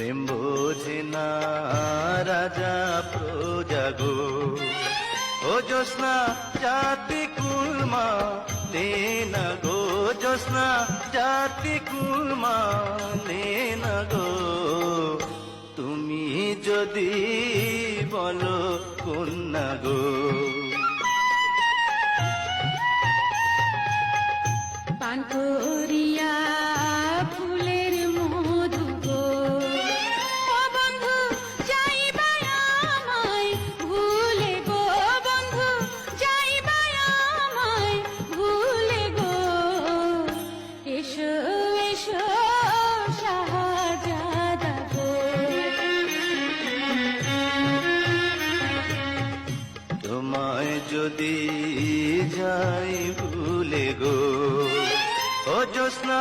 প্রেম বোঝে না রাজা প্রজা গো। ও জ্যোৎস্না জাতি কুলমা লেনা গো, জ্যোৎস্না জাতি কুলমা লেনা গো। তুমি যদি বলো কন্যা গো। পান করিয়া ফুলের মধু গো, ও বন্ধু যাইবা আমায় ভুলে গো, বন্ধু যাইবা আমায় ভুলে গো। এসো এসো শাহজাদা গো। তোমায় যদি যাই ভুলে গো, ও জ্যোৎস্না